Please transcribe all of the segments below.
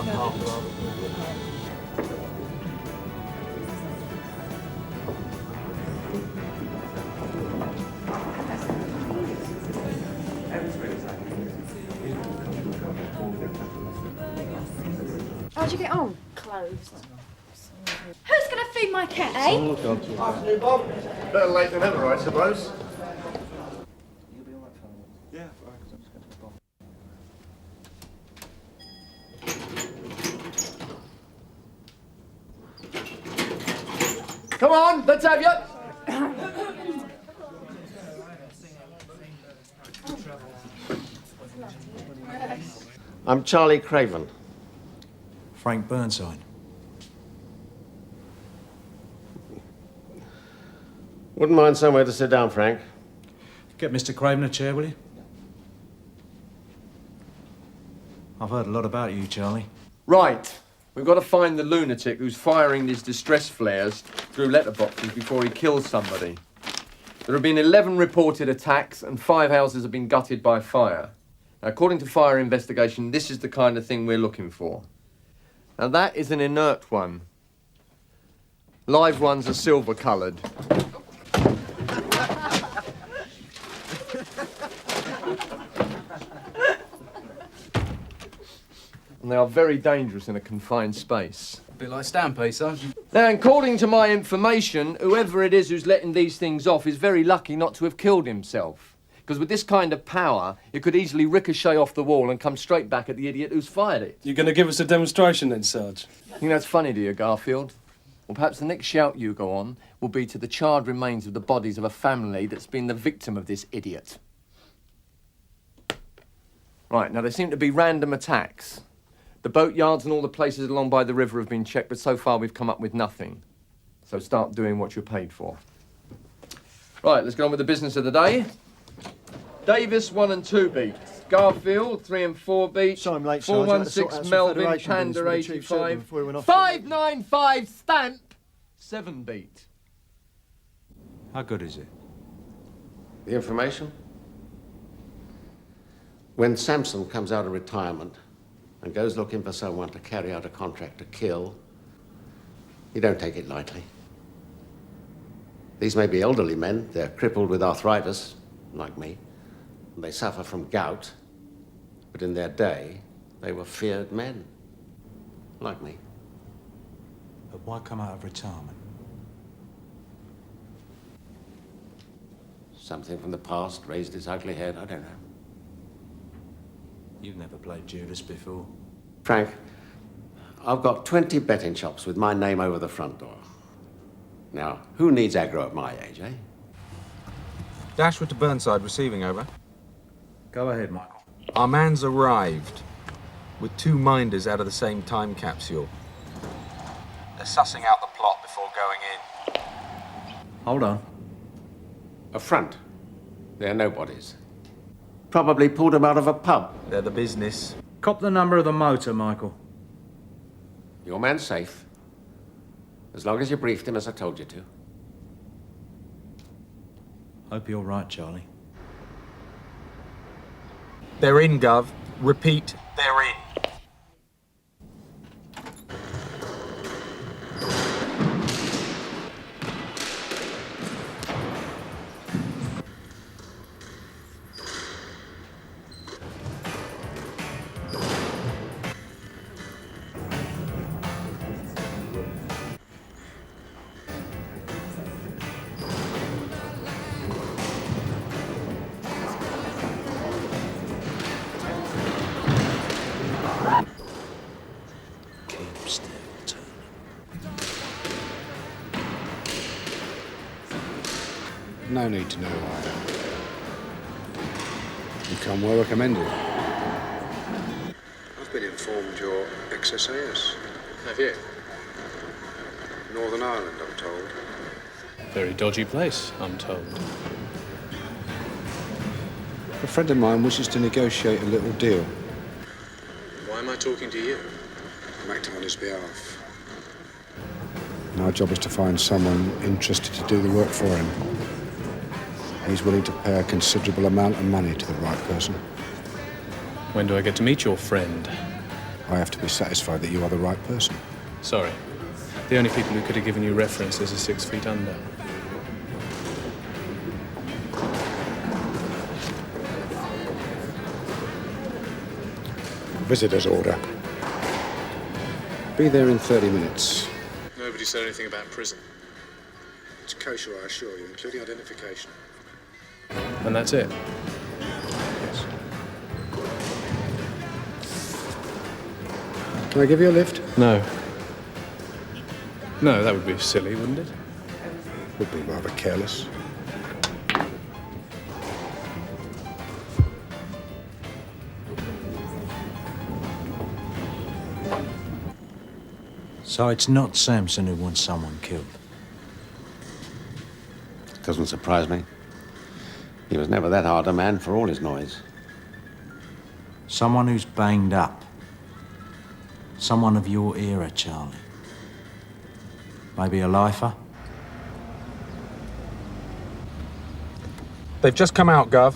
on half the road. How'd you get on? Closed. Who's going to feed my cat, eh? Afternoon, Bob. Better late than ever, I suppose. You'll be all right, fella. Yeah, all right, 'cause I'm just going to Bob. Come on, let's have you. I'm Charlie Craven. Frank Burnside. Wouldn't mind somewhere to sit down, Frank. Get Mr. Craven a chair, will you? I've heard a lot about you, Charlie. Right. We've got to find the lunatic who's firing these distress flares through letterboxes before he kills somebody. There have been 11 reported attacks and 5 houses have been gutted by fire. Now, according to fire investigation, this is the kind of thing we're looking for. Now, that is an inert one. Live ones are silver-coloured. And they are very dangerous in a confined space. A bit like Stampede, Sergeant. Now, according to my information, whoever it is who's letting these things off is very lucky not to have killed himself. Because with this kind of power, it could easily ricochet off the wall and come straight back at the idiot who's fired it. You going to give us a demonstration then, Sarge? Think that's funny, do you, Garfield? Well, perhaps the next shout you go on will be to the charred remains of the bodies of a family that's been the victim of this idiot. Right, now there seem to be random attacks. The boatyards and all the places along by the river have been checked, but so far we've come up with nothing. So start doing what you're paid for. Right, let's get on with the business of the day. Davis, 1 and 2 beats. Garfield, 3 and 4 beats. Sorry, I'm late, Sergeant. I had to sort 416 out some Melvin, Federation Panda, business with the Chief Surgeon 85. before we went off. 595 Stamp, 7 beat. How good is it? The information? When Samson comes out of retirement and goes looking for someone to carry out a contract to kill, you don't take it lightly. These may be elderly men. They're crippled with arthritis, like me. And they suffer from gout. But in their day, they were feared men, like me. But why come out of retirement? Something from the past raised its ugly head, I don't know. You've never played Judas before. Frank, I've got 20 betting shops with my name over the front door. Now, who needs aggro at my age, eh? Dashwood to Burnside, receiving, over. Go ahead, Michael. Our man's arrived with 2 minders out of the same time capsule. They're sussing out the plot before going in. Hold on. A front. They're nobodies. Probably pulled them out of a pub. They're the business. Cop the number of the motor, Michael. Your man's safe. As long as you briefed him as I told you to. Hope you're right, Charlie. They're in, Gov. Repeat, they're in. No need to know who I am. You come well recommended. I've been informed you're ex-SAS. Have you? Northern Ireland, I'm told. Very dodgy place, I'm told. A friend of mine wishes to negotiate a little deal. Why am I talking to you? I'm acting on his behalf. And our job is to find someone interested to do the work for him. He's willing to pay a considerable amount of money to the right person. When do I get to meet your friend? I have to be satisfied that you are the right person. Sorry. The only people who could have given you references are 6 feet under. Visitor's order. Be there in 30 minutes. Nobody said anything about prison. It's kosher, I assure you, including identification. And that's it. Yes. Can I give you a lift? No. No, that would be silly, wouldn't it? Would be rather careless. So it's not Samson who wants someone killed? Doesn't surprise me. He was never that hard a man for all his noise. Someone who's banged up. Someone of your era, Charlie. Maybe a lifer? They've just come out, Gov.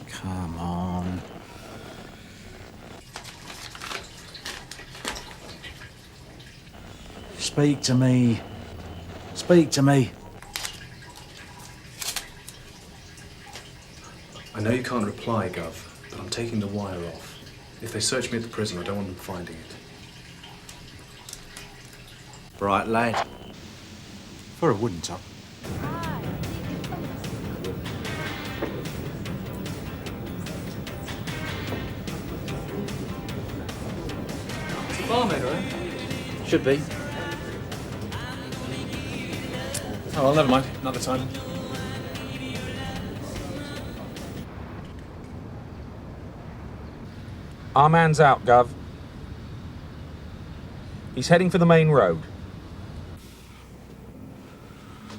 Come on. Speak to me. Speak to me. I know you can't reply, Gov, but I'm taking the wire off. If they search me at the prison, I don't want them finding it. Bright lad. For a wooden top. It's a barmaid, right? Should be. Oh, well, never mind. Another time. Our man's out, Gov. He's heading for the main road.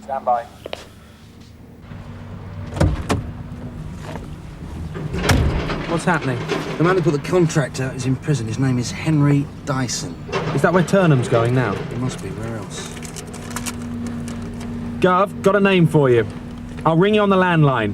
Stand by. What's happening? The man who put the contract out is in prison. His name is Henry Dyson. Is that where Turnham's going now? He must be. Where else? Gov, got a name for you. I'll ring you on the landline.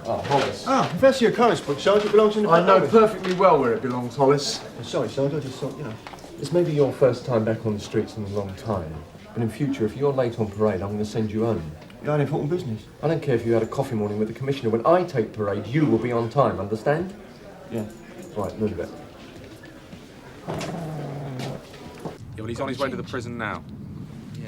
Oh, Hollis. Ah, if that's your Collins book, Sarge, it belongs in the I back know office. perfectly well where it belongs, Hollis. Sorry, Sarge, I just thought, you know. This may be your first time back on the streets in a long time. But in future, if you're late on parade, I'm going to send you home. You had important business. I don't care if you had a coffee morning with the commissioner. When I take parade, you will be on time, understand? Yeah. Right, move it. Yeah, well, he's on his way to the prison now. Yeah.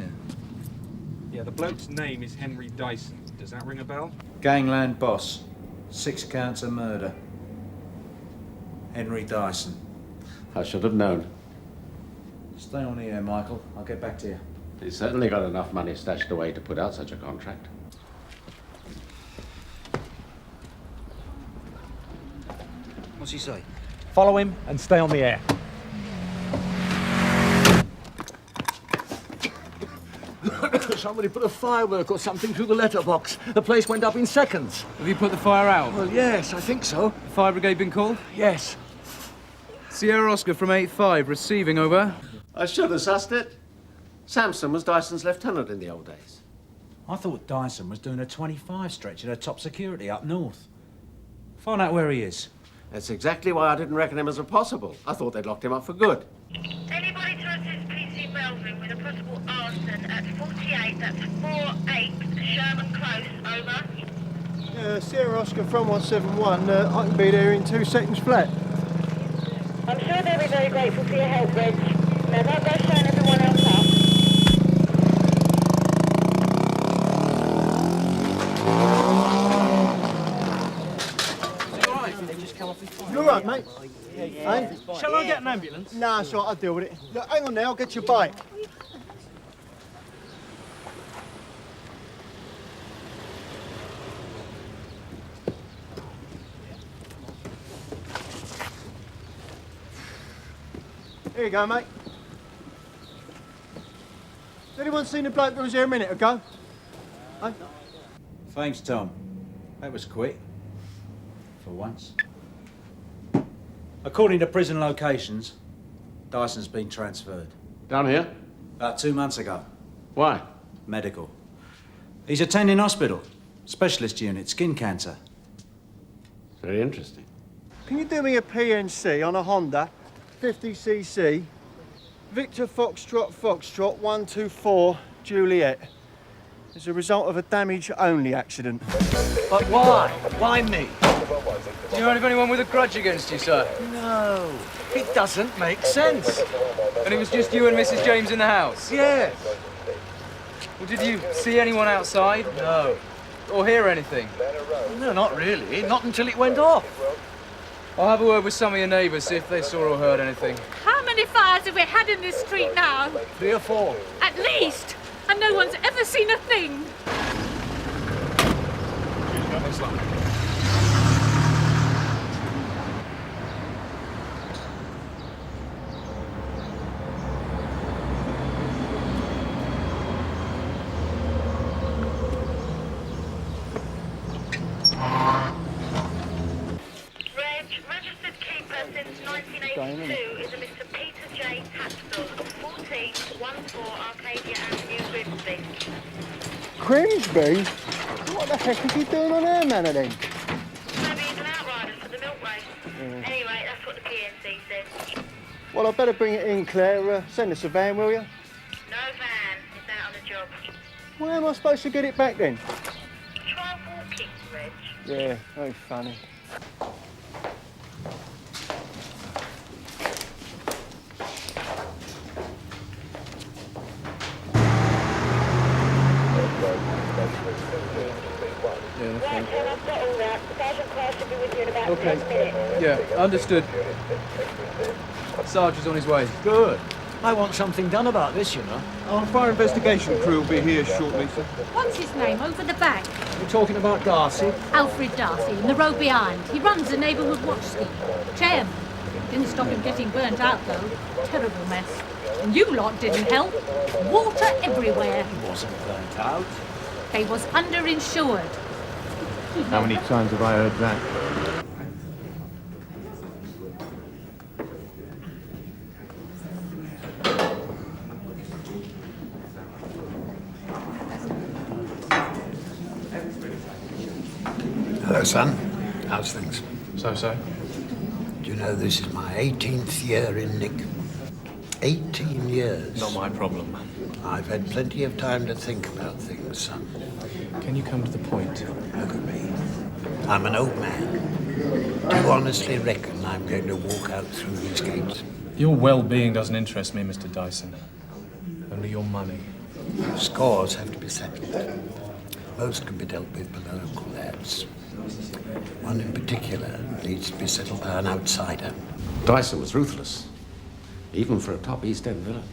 Yeah, the bloke's name is Henry Dyson. Does that ring a bell? Gangland boss. 6 counts of murder. Henry Dyson. I should have known. Stay on here, Michael. I'll get back to you. He's certainly got enough money stashed away to put out such a contract. What's he say? Follow him and stay on the air. Somebody put a firework or something through the letterbox. The place went up in seconds. Have you put the fire out? Well, yes, I think so. The fire brigade been called? Yes. Sierra Oscar from 8-5, receiving, over. I should have sussed it. Samson was Dyson's lieutenant in the old days. I thought Dyson was doing a 25 stretch at a top security up north. Find out where he is. That's exactly why I didn't reckon him as a possible. I thought they'd locked him up for good. Anybody to assist PC Melvin with a possible arson at 48, that's 48 Sherman Close, over. Sierra Oscar from 171, I can be there in 2 seconds flat. I'm sure they'll be very grateful for your help, Reg. Now don't go showing everyone else up. You all right, mate? Hey? Shall I get an ambulance? Nah, it's all right, I'll deal with it. Look, hang on now, I'll get your bike. Here you go, mate. Has anyone seen the bloke that was here a minute ago? Thanks, Tom. That was quick. For once. According to prison locations, Dyson's been transferred. Down here? About 2 months ago. Why? Medical. He's attending hospital. Specialist unit, skin cancer. Very interesting. Can you do me a PNC on a Honda 50cc Victor Foxtrot 124 Juliet as a result of a damage-only accident? But why? Why me? Do you know of anyone with a grudge against you, sir? No, it doesn't make sense. And it was just you and Mrs. James in the house? Yes. Well, did you see anyone outside? No. Or hear anything? No, not really. Not until it went off. I'll have a word with some of your neighbours, see if they saw or heard anything. How many fires have we had in this street now? 3 or 4. At least. And no one's ever seen a thing. Registered keeper since 1982 is a Mr. Peter J. Tapsell, 1414 Arcadia Avenue, Grimsby. Grimsby? What the heck is he doing on our manor then? Maybe he's an outrider for the milk race. Anyway, that's what the PNC said. Well, I'd better bring it in, Claire. Send us a van, will you? No van. It's out on the job. Where am I supposed to get it back then? Try walking, Reg. Yeah, very funny. Okay. Yeah, understood. Sarge is on his way. Good. I want something done about this, you know. Our fire investigation crew will be here shortly, sir. What's his name over the back? We're talking about Darcy. Alfred Darcy, in the row behind. He runs the neighbourhood watch scheme. Chairman. Didn't stop him getting burnt out, though. Terrible mess. And you lot didn't help. Water everywhere. He wasn't burnt out. They was underinsured. How many times have I heard that? Hello, son. How's things? So-so. Do you know this is my 18th year in Nick? 18 years. Not my problem. I've had plenty of time to think about things, son. Can you come to the point? Look at me. I'm an old man. Do you honestly reckon I'm going to walk out through these gates? Your well-being doesn't interest me, Mr. Dyson. Only your money. Scores have to be settled. Most can be dealt with by the local lads. One in particular needs to be settled by an outsider. Dyson was ruthless, even for a top East End villain.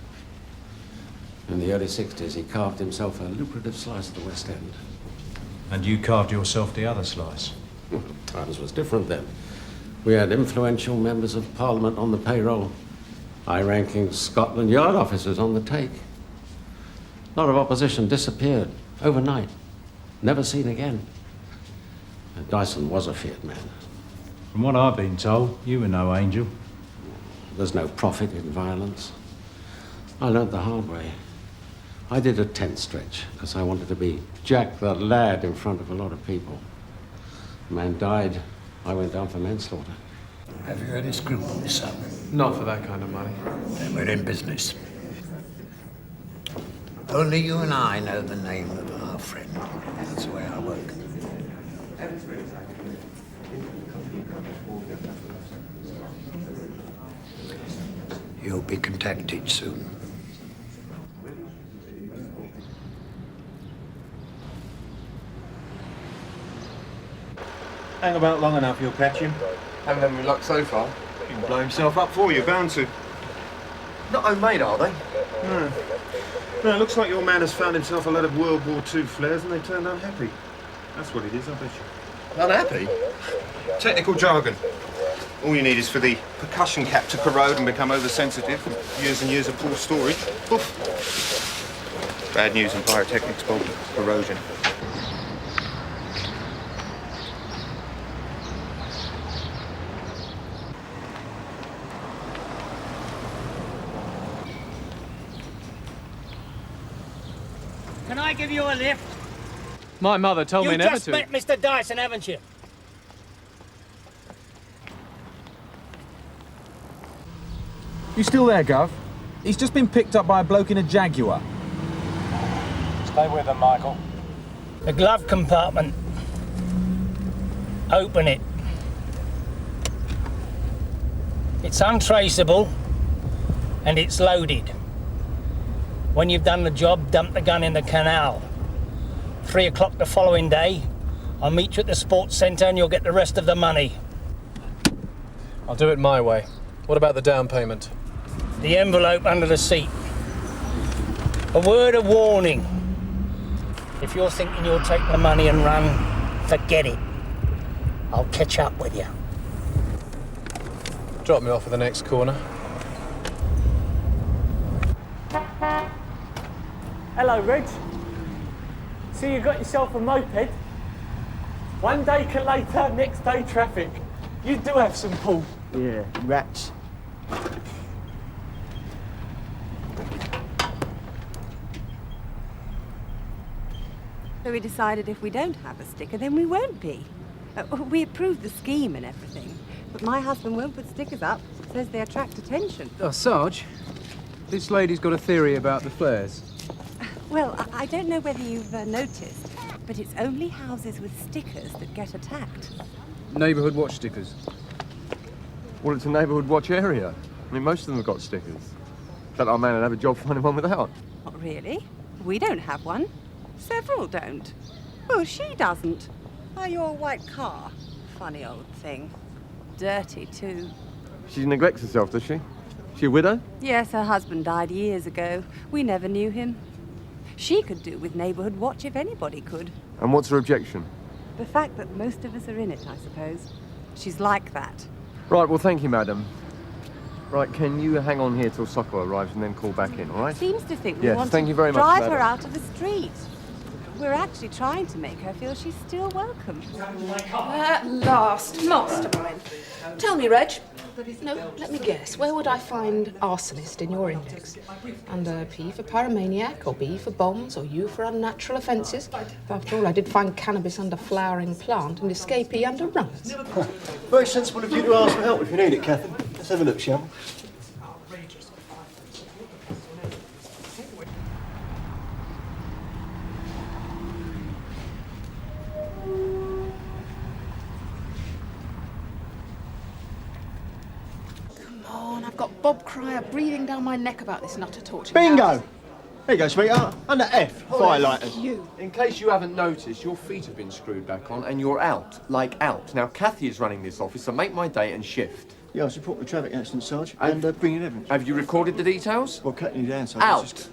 In the early 60s, he carved himself a lucrative slice of the West End. And you carved yourself the other slice? Times was different then. We had influential members of Parliament on the payroll, high-ranking Scotland Yard officers on the take. A lot of opposition disappeared overnight, never seen again. And Dyson was a feared man. From what I've been told, you were no angel. There's no profit in violence. I learnt the hard way. I did a tent stretch because I wanted to be Jack the lad in front of a lot of people. The man died. I went down for manslaughter. Have you any scruples, son? Not for that kind of money. Then we're in business. Only you and I know the name of our friend. That's the way I work. You'll be contacted soon. Hang about long enough, you'll catch him. Haven't had any luck so far. He can blow himself up for you, bound to. Not homemade, are they? No. No, it looks like your man has found himself a load of World War II flares and they turned unhappy. That's what it is, I bet you. Unhappy? Technical jargon. All you need is for the percussion cap to corrode and become oversensitive from years and years of poor storage. Oof. Bad news in pyrotechnics, Bob. Corrosion. give you a lift? My mother told me You never just to. met Mr. Dyson, haven't you? You still there, Gov? He's just been picked up by a bloke in a Jaguar. Stay with him, Michael. The glove compartment. Open it. It's untraceable and it's loaded. When you've done the job, dump the gun in the canal. 3 o'clock the following day, I'll meet you at the sports centre and you'll get the rest of the money. I'll do it my way. What about the down payment? The envelope under the seat. A word of warning. If you're thinking you'll take the money and run, forget it. I'll catch up with you. Drop me off at the next corner. Hello, Reg. See, you got yourself a moped. One day collator, next day traffic. You do have some pull. Yeah, rats. So we decided if we don't have a sticker, then we won't be. We approved the scheme and everything, but my husband won't put stickers up. Says they attract attention. Oh, Sarge, this lady's got a theory about the flares. Well, I don't know whether you've noticed, but it's only houses with stickers that get attacked. Neighbourhood watch stickers. Well, it's a neighbourhood watch area. I mean, most of them have got stickers. But our man would have a job finding one without. Not really. We don't have one. Several don't. Well, she doesn't. Oh, your white car. Funny old thing. Dirty, too. She neglects herself, does she? She a widow? Yes, her husband died years ago. We never knew him. She could do with neighbourhood watch if anybody could. And what's her objection? The fact that most of us are in it, I suppose. She's like that. Right, well, thank you, madam. Right, can you hang on here till Soccer arrives and then call back in, all right? Seems to think we Yes, want thank to you very much, drive madam. her out of the street. We're actually trying to make her feel she's still welcome. At last, mastermind. Tell me, Reg. No, let me guess. Where would I find arsonist in your index? Under P for pyromaniac, or B for bombs, or U for unnatural offences? After all, I did find cannabis under flowering plant and escapee under runners. Very sensible of you to ask for help if you need it, Catherine. Let's have a look, shall we? I've got Bob Cryer breathing down my neck about this nutter torture. Bingo! There you go, sweetheart. Under F, firelighters. You. In case you haven't noticed, your feet have been screwed back on and you're out, like out. Now, Kathy is running this office, so make my day and shift. Yeah, I'll support the traffic accident, Sarge, and bring in evidence. Have you recorded the details? Well, cutting you down, Sarge. Out! Just...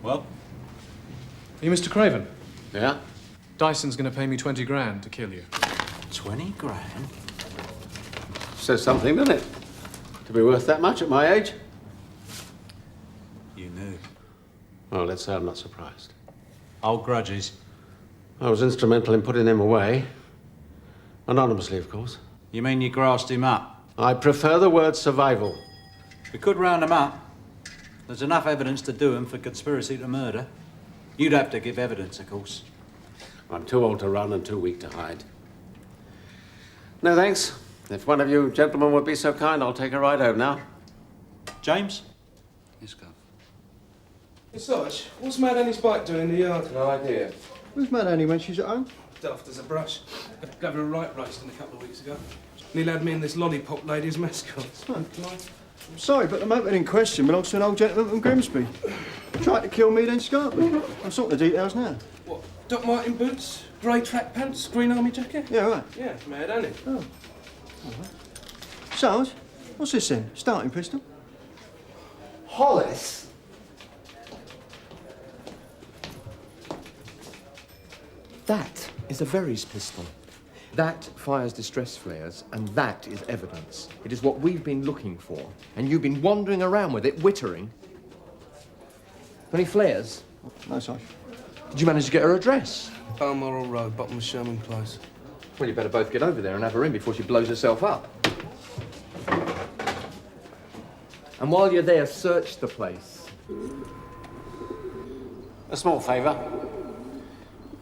Well? Are you Mr. Craven? Yeah? Dyson's going to pay me 20 grand to kill you. 20 grand? Says something, doesn't it? To be worth that much at my age? You knew. Well, let's say I'm not surprised. Old grudges. I was instrumental in putting him away. Anonymously, of course. You mean you grassed him up? I prefer the word survival. We could round him up. There's enough evidence to do him for conspiracy to murder. You'd have to give evidence, of course. I'm too old to run and too weak to hide. No, thanks. If one of you gentlemen would be so kind, I'll take a ride home now. James? Yes, Gov. Hey, Sarge, what's Mad Annie's bike doing in the yard? No idea. Where's Mad Annie when she's at home? Daft as a brush. Gave her a right roasting a couple of weeks ago. Nearly had me and this lollipop lady as mascots. Oh, I'm sorry, but the moped in question belongs to an old gentleman from Grimsby. Tried to kill me, then scarped me. I'm sorting the details now. What, Doc Martin boots, grey track pants, green army jacket? Yeah, right. Yeah, Mad Annie. Oh. All right. Sarge, what's this then? Starting pistol? Hollis? That is a Very's pistol. That fires distress flares, and that is evidence. It is what we've been looking for, and you've been wandering around with it, wittering. Any flares? No, Sarge. Did you manage to get her address? Balmoral Road, bottom of Sherman Close. Well, you better both get over there and have her in before she blows herself up. And while you're there, search the place. A small favour.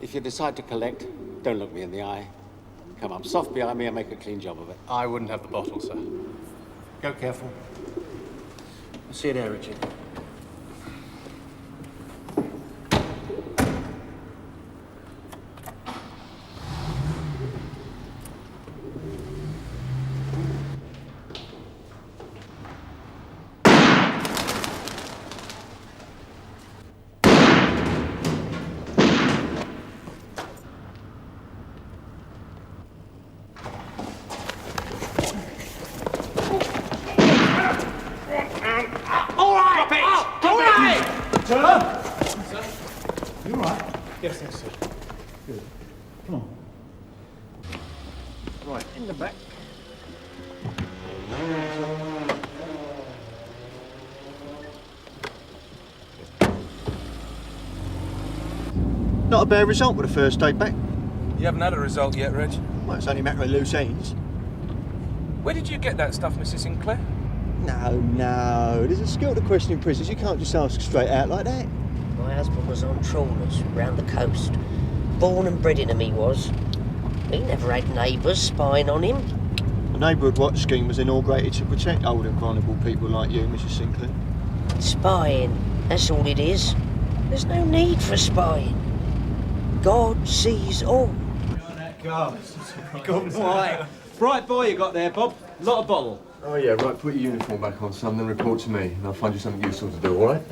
If you decide to collect, don't look me in the eye. Come up soft behind me and make a clean job of it. I wouldn't have the bottle, sir. Go careful. I'll see you there, Richard. Yes, thanks, sir. Good. Come on. Right, in the back. Not a bad result with the first day back. You haven't had a result yet, Reg. Well, it's only a matter of loose ends. Where did you get that stuff, Mrs. Sinclair? No. There's a skill to questioning prisoners. You can't just ask straight out like that. My husband was on trawlers round the coast. Born and bred in them he was. He never had neighbours spying on him. The neighbourhood watch scheme was inaugurated to protect old and vulnerable people like you, Mrs. Sinclair. Spying, that's all it is. There's no need for spying. God sees all. God, good boy. Bright boy you got there, Bob. Lot of bottle. Oh, yeah, right. Put your uniform back on, son, then report to me, and I'll find you something useful to do, all right?